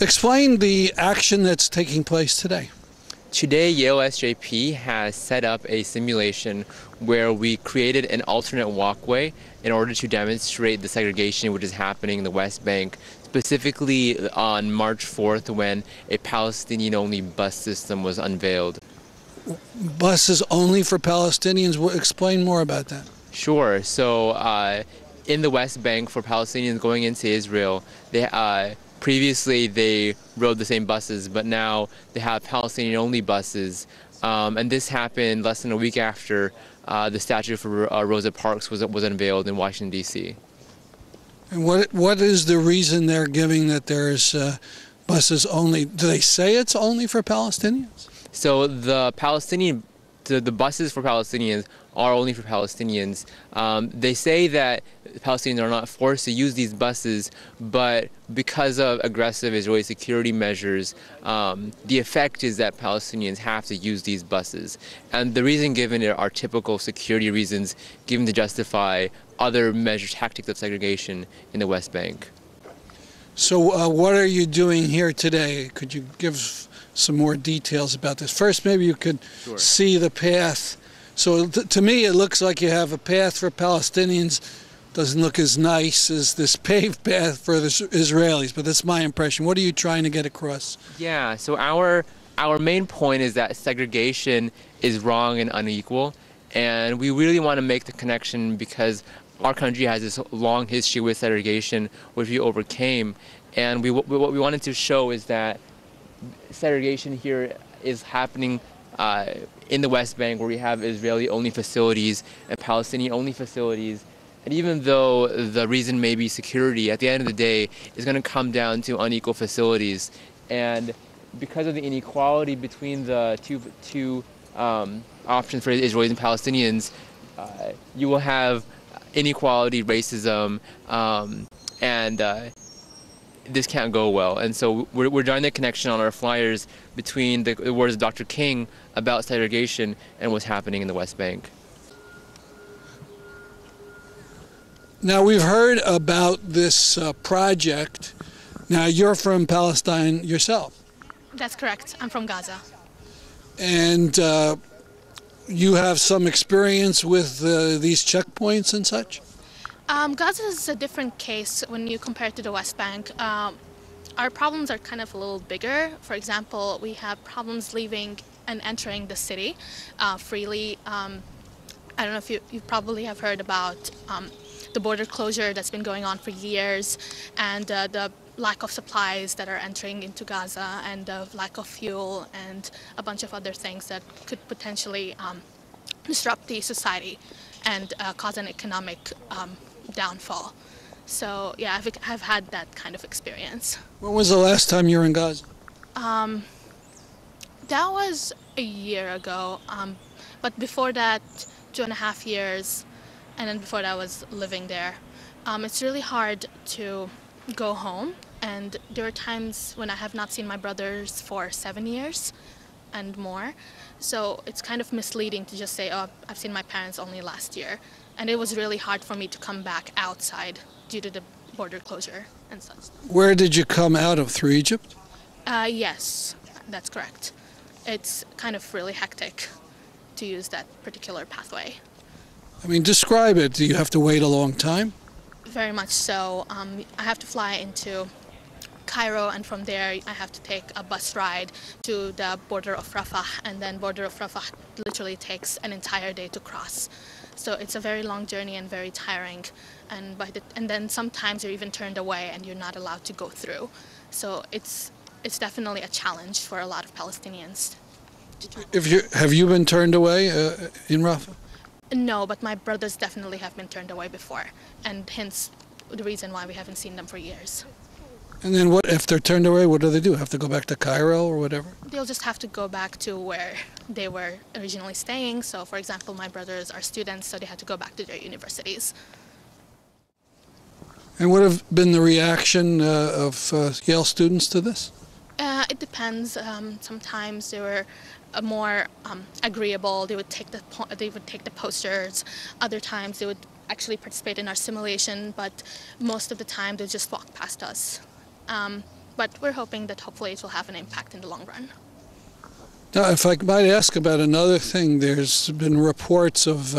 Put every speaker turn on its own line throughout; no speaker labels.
Explain the action that's taking place today.
Today, Yale SJP has set up a simulation where we created an alternate walkway in order to demonstrate the segregation which is happening in the West Bank, specifically on March 4th when a Palestinian-only bus system was unveiled.
Buses only for Palestinians. Explain more about that.
Sure. So in the West Bank, for Palestinians going into Israel, previously they rode the same buses, but now they have Palestinian-only buses. And this happened less than a week after the statue for Rosa Parks was unveiled in Washington, D.C.
And what is the reason they're giving that there's buses only? Do they say it's only for Palestinians?
So the buses for Palestinians are only for Palestinians. They say that Palestinians are not forced to use these buses, but because of aggressive Israeli security measures, the effect is that Palestinians have to use these buses. And the reason given are typical security reasons given to justify other measures, tactics of segregation in the West Bank.
So what are you doing here today? Could you give some more details about this? First, maybe you could
Sure.
see the path. So to me, it looks like you have a path for Palestinians. Doesn't look as nice as this paved path for the Israelis, but that's my impression. What are you trying to get across?
Yeah, so our main point is that segregation is wrong and unequal, and we really want to make the connection because our country has this long history with segregation, which we overcame, and what we wanted to show is that segregation here is happening in the West Bank, where we have Israeli-only facilities and Palestinian-only facilities. And even though the reason may be security, at the end of the day, it's going to come down to unequal facilities. And because of the inequality between the two options for Israelis and Palestinians, you will have inequality, racism, and this can't go well. And so we're drawing the connection on our flyers between the words of Dr. King about segregation and what's happening in the West Bank.
Now, we've heard about this project. Now, you're from Palestine yourself.
That's correct. I'm from Gaza.
And you have some experience with these checkpoints and such?
Gaza is a different case when you compare it to the West Bank. Our problems are kind of a little bigger. For example, we have problems leaving and entering the city freely. I don't know if you probably have heard about the border closure that's been going on for years, and the lack of supplies that are entering into Gaza, and the lack of fuel, and a bunch of other things that could potentially disrupt the society and cause an economic downfall. So yeah, I've had that kind of experience.
When was the last time you were in Gaza?
That was a year ago, but before that, 2.5 years, and then before that I was living there. It's really hard to go home, and there are times when I have not seen my brothers for 7 years and more. So it's kind of misleading to just say, oh, I've seen my parents only last year. And it was really hard for me to come back outside due to the border closure and such.
Where did you come out of? Through Egypt?
Yes, that's correct. It's kind of really hectic to use that particular pathway.
I mean, describe it. Do you have to wait a long time?
Very much so. I have to fly into Cairo, and from there I have to take a bus ride to the border of Rafah, and then border of Rafah literally takes an entire day to cross. So it's a very long journey and very tiring, and then sometimes you're even turned away and you're not allowed to go through. So it's definitely a challenge for a lot of Palestinians.
Have you been turned away in Rafah?
No, but my brothers definitely have been turned away before, and hence the reason why we haven't seen them for years.
And then what if they're turned away? What do they do? Have to go back to Cairo or whatever?
They'll just have to go back to where they were originally staying. So, for example, my brothers are students, so they had to go back to their universities.
And what have been the reaction of Yale students to this?
It depends. Sometimes they were more agreeable. They would take the posters. Other times they would actually participate in our simulation, but most of the time they just walk past us. But we're hoping that hopefully it will have an impact in the long run.
Now, if I might ask about another thing, there's been reports of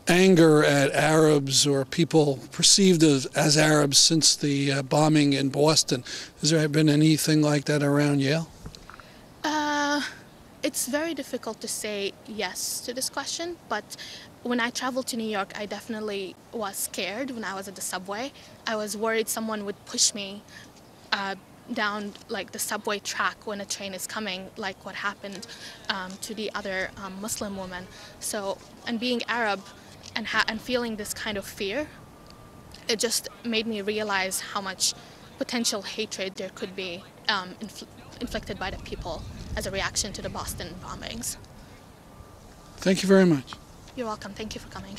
anger at Arabs or people perceived as Arabs since the bombing in Boston. Has there been anything like that around Yale?
It's very difficult to say yes to this question, but when I traveled to New York, I definitely was scared when I was at the subway. I was worried someone would push me down like the subway track when a train is coming, like what happened to the other Muslim woman. So, and being Arab and feeling this kind of fear, it just made me realize how much potential hatred there could be inflicted by the people as a reaction to the Boston bombings.
Thank you very much.
You're welcome. Thank you for coming.